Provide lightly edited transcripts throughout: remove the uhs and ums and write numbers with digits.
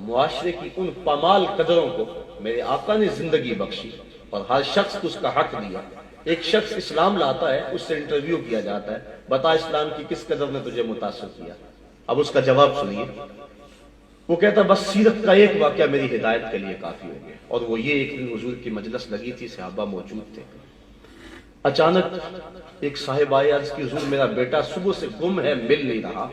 मुआशरे की उन पामाल कदरों को मेरे आका ने जिंदगी बख्शी और हर शख्स को उसका हक दिया। एक शख्स इस्लाम लाता है, उससे इंटरव्यू किया जाता है, बता इस्लाम की किस कदर ने तुझे मुतासिर किया। अब उसका जवाब सुनिए। वो कहता बस सीरत का एक वाकया मेरी हिदायत के लिए काफी हो गया। और वो ये, एक दिन हुजूर की मजलिस लगी थी, सहाबा मौजूद थे। अचानक एक साहिब आए, अर्ज की हुजूर मेरा बेटा सुबह से गुम है, मिल नहीं रहा,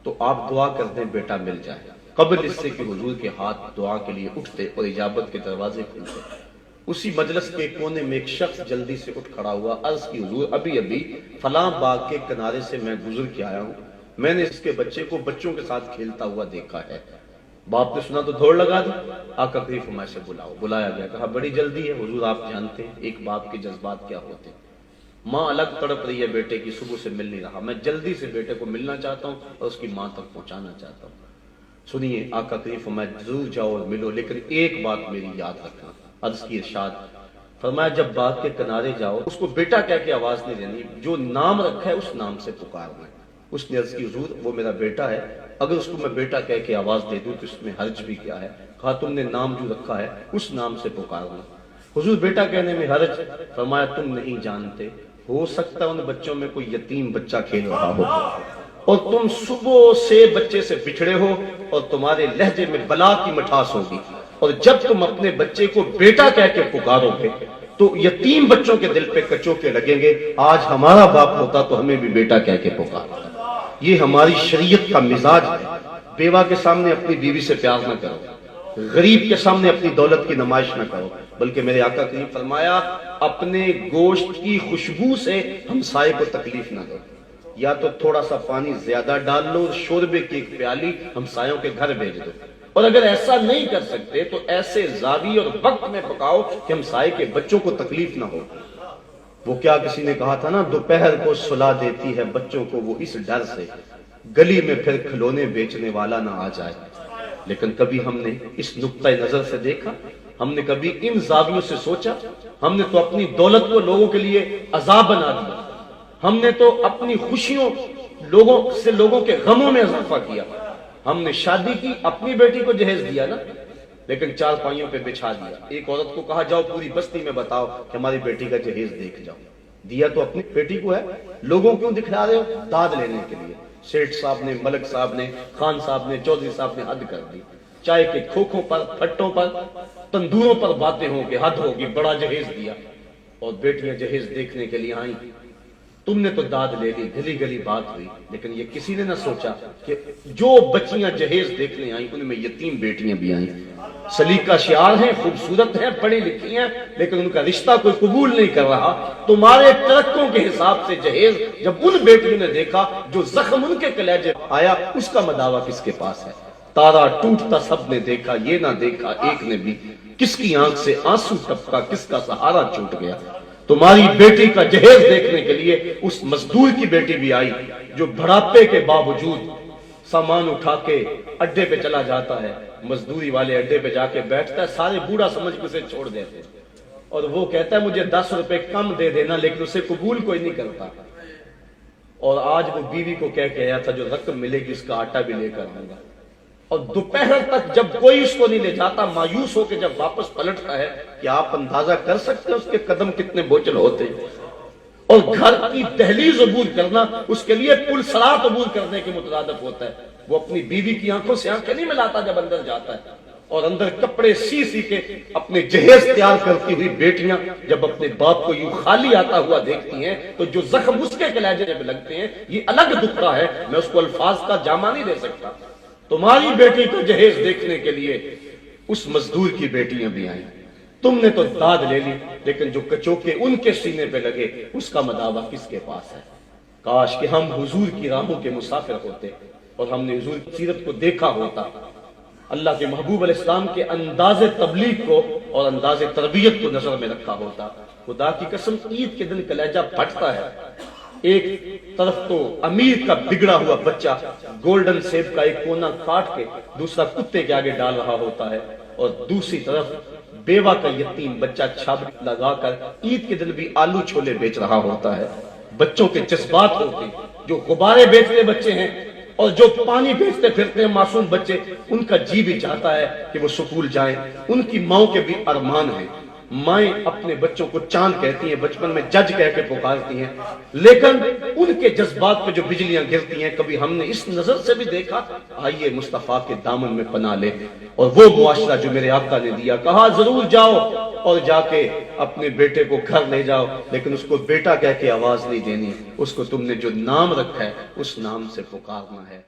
तो आप दुआ कर दें बेटा मिल जाए। कबल इससे कि हुजूर के हाथ दुआ के लिए उठते और इजाबत के दरवाजे खुलते। उसी मजलिस के कोने में एक शख्स जल्दी से उठ खड़ा हुआ, अर्ज की हुजूर अभी अभी फलां बाग के किनारे से मैं गुजर के आया हूं, मैंने इसके बच्चे को बच्चों के साथ खेलता हुआ देखा है। बाप ने सुना तो दौड़ लगा दी, आका करीम फरमाया से बुलाओ। बुलाया गया, कहा बड़ी जल्दी है हुजूर, आप जानते हैं एक बाप के जज्बात क्या होते हैं। माँ अलग तड़प रही है बेटे की, सुबह से मिल नहीं रहा, मैं जल्दी से बेटे को मिलना चाहता हूँ और उसकी माँ तक पहुंचाना चाहता हूँ। सुनिए, आका करीम फरमाया जरूर जाओ और मिलो, लेकिन एक बात मेरी याद रखना। अर्ज की इरशाद फरमाया जब बाग के किनारे जाओ उसको बेटा कह के आवाज नहीं देनी, जो नाम रखा है उस नाम से पुकारना। उसने अर्ज की हुजूर वो मेरा बेटा है, अगर उसको मैं बेटा कह के आवाज दे दूं तो इसमें हर्ज भी क्या है। कहा तुमने नाम जो रखा है उस नाम से पुकारना। हुजूर बेटा कहने में हर्ज? फरमाया तुम नहीं जानते, हो सकता है उन बच्चों में कोई यतीम बच्चा खेल रहा हो और तुम सुबह से बच्चे से बिछड़े हो और तुम्हारे लहजे में बला की मिठास होगी, और जब तुम अपने बच्चे को बेटा कह के पुकारोगे तो यतीम बच्चों के दिल पे कचोके लगेंगे, आज हमारा बाप होता तो हमें भी बेटा कह के पुकारता। ये हमारी शरीयत का मिजाज है। बेवा के सामने अपनी बीवी से प्यार न करो, गरीब के सामने अपनी दौलत की नुमाइश न करो, बल्कि मेरे आका करीम फरमाया अपने गोश्त की खुशबू से हमसाये को तकलीफ न दो। या तो थोड़ा सा पानी ज्यादा डाल लो, शोरबे की एक प्याली हमसायों के घर भेज दो, और अगर ऐसा नहीं कर सकते तो ऐसे जावी और वक्त में पकाओ कि हमसाये के बच्चों को तकलीफ ना हो। वो क्या किसी ने कहा था ना, दोपहर को सुला देती है बच्चों को वो इस डर से गली में फिर खिलौने बेचने वाला ना आ जाए। लेकिन कभी हमने इस नुक्ता नजर से देखा, हमने कभी इन जावियों से सोचा? हमने तो अपनी दौलत को लोगों के लिए अजाब बना दिया, हमने तो अपनी खुशियों लोगों के गमों में इजाफा किया। हमने शादी की, अपनी बेटी को जहेज दिया ना, लेकिन चार पाइयों पे बिछा दिया। एक औरत को कहा जाओ पूरी बस्ती में बताओ कि हमारी बेटी का जहेज देख जाओ। दिया तो अपनी बेटी को है, लोगों क्यों दिखला रहे हो? दाद लेने के लिए। सेठ साहब ने, मलक साहब ने, खान साहब ने, चौधरी साहब ने हद कर दी। चाय के खोखों पर, फट्टों पर, तंदूरों पर बातें होंगी, हद होगी, बड़ा जहेज दिया और बेटियां जहेज देखने के लिए आई। तुमने तो दाद ले ली, गली गली बात हुई, लेकिन ये किसी ने ना सोचा कि जो बच्चियां जहेज देखने आई उनमें यतीम बेटियां भी आई। सलीका शियार हैं, खूबसूरत हैं, पढ़ी लिखी हैं, लेकिन उनका रिश्ता कोई कबूल नहीं कर रहा। तुम्हारे तरक्कों के हिसाब से जहेज जब उन बेटियों ने देखा जो जख्म उनके कलेजे आया, उसका मदावा किसके पास है? तारा टूटता सब ने देखा, ये ना देखा एक ने भी, किसकी आंख से आंसू टपका, किसका सहारा छूट गया। तुम्हारी बेटी का जहेज देखने के लिए उस मजदूर की बेटी भी आई जो बुढ़ापे के बावजूद सामान उठा के अड्डे पे चला जाता है। मजदूरी वाले अड्डे पे जाके बैठता है, सारे बूढ़ा समझ के उसे छोड़ देते हैं, और वो कहता है मुझे 10 रुपए कम दे देना, लेकिन उसे कबूल कोई नहीं करता। और आज वो बीवी को कह के आया था जो रकम मिलेगी उसका आटा भी लेकर आऊंगा। और दोपहर तक जब कोई उसको नहीं ले जाता, मायूस होकर जब वापस पलटता है, कि आप अंदाजा कर सकते हैं उसके कदम कितने बोझल होते हैं। और घर की दहलीज अबूर करना उसके लिए पुल सरात अबूर करने के मुतरादिफ होता है। वो अपनी बीवी की आंखों से आंखें नहीं मिलाता जब अंदर जाता है, और अंदर कपड़े सी सी के अपने जहेज तैयार करती हुई बेटियां जब अपने बाप को यूं खाली आता हुआ देखती हैं, तो जो जख्म उसके कलेजे में लगते हैं, ये अलग दुखड़ा है, मैं उसको अल्फाज का जामा नहीं दे सकता। तुम्हारी बेटी को जहेज देखने के लिए उस मजदूर की बेटियां भी आई। तुमने तो दाद ले ली, लेकिन जो कचोके उनके सीने पे लगे उसका मदावा किसके पास है? काश कि हम हुजूर की राहों के मुसाफिर होते और हमने हुजूर की सीरत को देखा होता, अल्लाह के महबूब अलैहिस्सलाम के अंदाज़े तबलीग को और अंदाज़े तरबियत को नजर में रखा होता। खुदा की कसम ईद के दिन कलेजा फटता है। एक तरफ तो अमीर का बिगड़ा हुआ बच्चा गोल्डन सेब का एक कोना काट के दूसरा कुत्ते के आगे डाल रहा होता है, और दूसरी तरफ बेवा का यतीम बच्चा छाबड़ी लगाकर ईद के दिन भी आलू छोले बेच रहा होता है। बच्चों के जज्बात होते, जो गुब्बारे बेचते बच्चे हैं اور جو پانی بیچتے پھرتے ہیں معصوم بچے، ان کا جی بھی چاہتا ہے کہ وہ سکول جائیں، ان کی ماؤں کے بھی ارمان ہیں۔ مائیں اپنے بچوں کو چاند کہتی ہیں، بچپن میں جج کہہ کے پکارتی ہیں، لیکن ان کے جذبات پہ جو بجلیاں گرتی ہیں کبھی ہم نے اس نظر سے بھی دیکھا؟ آئیے مصطفیٰ کے دامن میں پناہ لے، اور وہ معاشرہ جو میرے آقا نے دیا، کہا ضرور جاؤ اور جا کے اپنے بیٹے کو گھر لے جاؤ، لیکن اس کو بیٹا کہہ کے آواز نہیں دینی، اس کو تم نے جو نام رکھا ہے اس نام سے پکارنا ہے۔